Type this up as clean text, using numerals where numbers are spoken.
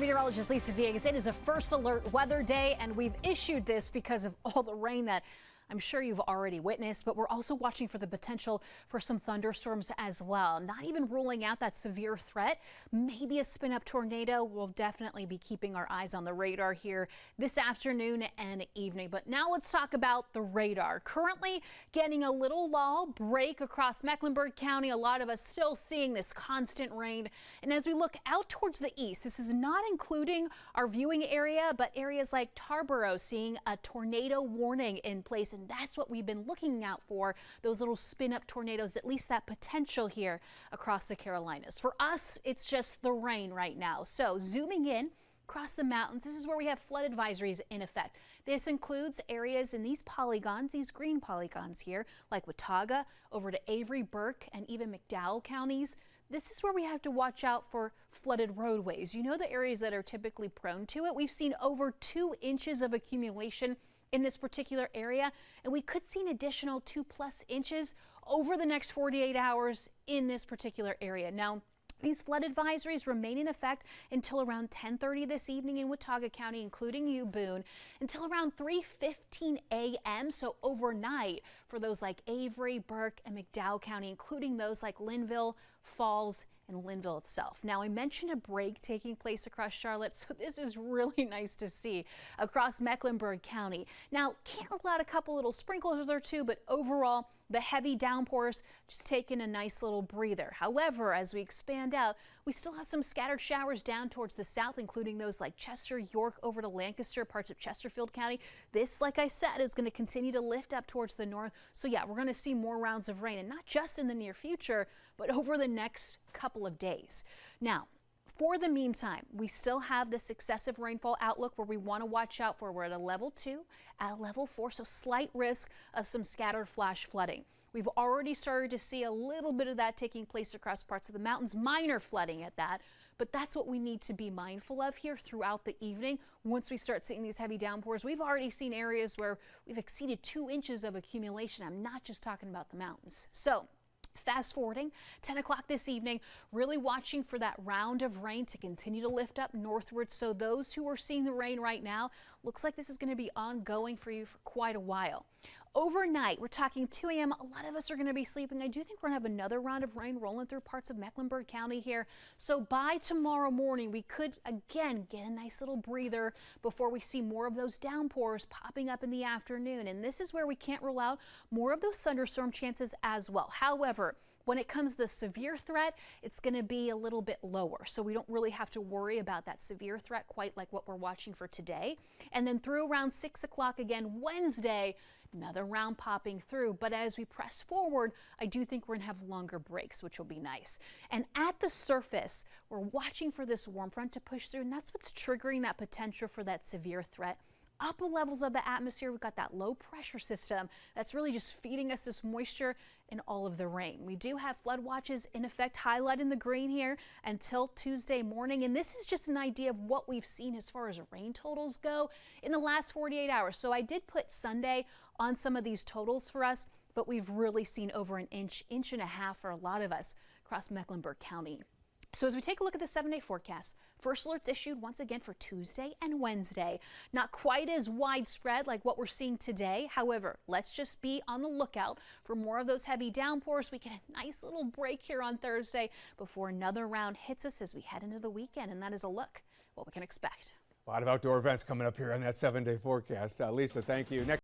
meteorologist Lisa Villegas. It is a first alert weather day, and we've issued this because of all the rain that I'm sure you've already witnessed, but we're also watching for the potential for some thunderstorms as well. Not even ruling out that severe threat. Maybe a spin-up tornado. We'll definitely be keeping our eyes on the radar here this afternoon and evening. But now let's talk about the radar. Currently getting a little lull break across Mecklenburg County. A lot of us still seeing this constant rain. And as we look out towards the east, this is not including our viewing area, but areas like Tarboro seeing a tornado warning in place. And that's what we've been looking out for, those little spin-up tornadoes, at least that potential here across the Carolinas. For us, it's just the rain right now. So zooming in across the mountains, this is where we have flood advisories in effect. This includes areas in these polygons, these green polygons here, like Watauga, over to Avery, Burke, and even McDowell counties. This is where we have to watch out for flooded roadways. You know, the areas that are typically prone to it. We've seen over 2 inches of accumulation in this particular area, and we could see an additional 2+ inches over the next 48 hours in this particular area. Now, these flood advisories remain in effect until around 10:30 this evening in Watauga County, including you, Boone, until around 3:15 a.m. So overnight for those like Avery, Burke, and McDowell County, including those like Linville, Falls, and Linville itself. Now, I mentioned a break taking place across Charlotte, so this is really nice to see across Mecklenburg County. Now, can't rule out a couple little sprinkles or two, but overall, the heavy downpours just taking a nice little breather. However, as we expand out, we still have some scattered showers down towards the south, including those like Chester, York, over to Lancaster, parts of Chesterfield County. This, like I said, is going to continue to lift up towards the north. So yeah, we're going to see more rounds of rain, and not just in the near future, but over the next couple of days. Now, for the meantime, we still have this excessive rainfall outlook where we want to watch out for. We're at a level 2, at a level 4, so slight risk of some scattered flash flooding. We've already started to see a little bit of that taking place across parts of the mountains, minor flooding at that, but that's what we need to be mindful of here throughout the evening. Once we start seeing these heavy downpours, we've already seen areas where we've exceeded 2 inches of accumulation. I'm not just talking about the mountains. So, fast forwarding 10 o'clock this evening, really watching for that round of rain to continue to lift up northward. So those who are seeing the rain right now, looks like this is going to be ongoing for you for quite a while. Overnight, we're talking 2 a.m. A lot of us are going to be sleeping. I do think we're going to have another round of rain rolling through parts of Mecklenburg County here. So by tomorrow morning, we could again get a nice little breather before we see more of those downpours popping up in the afternoon. And this is where we can't rule out more of those thunderstorm chances as well. However, when it comes to the severe threat, it's going to be a little bit lower. So we don't really have to worry about that severe threat quite like what we're watching for today. And then through around 6 o'clock again Wednesday, another round popping through. But as we press forward, I do think we're going to have longer breaks, which will be nice. And at the surface, we're watching for this warm front to push through, and that's what's triggering that potential for that severe threat. Upper levels of the atmosphere, we've got that low pressure system that's really just feeding us this moisture and all of the rain. We do have flood watches in effect, highlighted in the green here until Tuesday morning. And this is just an idea of what we've seen as far as rain totals go in the last 48 hours. So I did put Sunday on some of these totals for us, but we've really seen over an inch, inch and a half for a lot of us across Mecklenburg County. So as we take a look at the 7-day forecast, first alerts issued once again for Tuesday and Wednesday. Not quite as widespread like what we're seeing today. However, let's just be on the lookout for more of those heavy downpours. We get a nice little break here on Thursday before another round hits us as we head into the weekend. And that is a look at what we can expect. A lot of outdoor events coming up here on that 7-day forecast. Lisa, thank you. Next